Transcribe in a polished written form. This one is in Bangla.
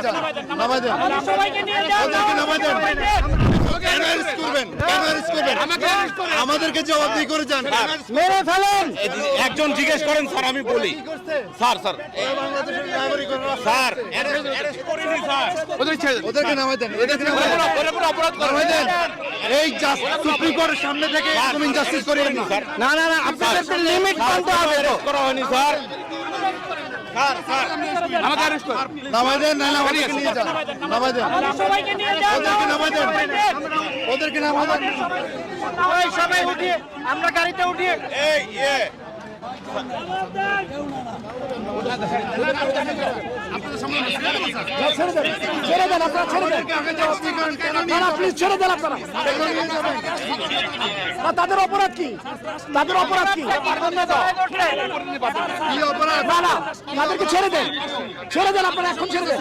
যান, নামাই দেন। ওদেরকে নামাই দেন। কেন arrest করবেন? কেন arrest করবেন? আমাদেরকে জবাবদিহি করে যান। মেরে ফেলেন। একজন জিজ্ঞেস করেন স্যার, আমি বলি স্যার স্যার বাংলাদেশের নাগরিকের স্যার arrest করিনি স্যার। ওদেরকে নামাই দেন। ওদেরকে নামাই দেন। ওরা কোনো অপরাধ করে নামাই দেন। এই সুপ্রিম কোর্টের সামনে থেকে তুমি ইনজাস্টিস করিয়েন না। না না না, আপনাদের লিমিট মানতে হবে তো। করা হয়নি স্যার। স্যার স্যার আমাকে অ্যারেস্ট করুন। নামাই দেন, না ওদেরকে নিয়ে যান। নামাই দেন। ওদেরকে নামাই দেন। ওদেরকে নামাই দেন। সবাই উঠিয়ে, আমরা গাড়িতে উঠিয়ে। এই ছেড়ে দেন, আপনারা ছেড়ে দেন। না না, প্লিজ ছেড়ে দেন আপনারা। না, তাদের অপরাধ কি? তাদের অপরাধ কি? কি অপরাধ? না না, তাদেরকে ছেড়ে দেন, ছেড়ে দেন আপনারা, এখন ছেড়ে দেন।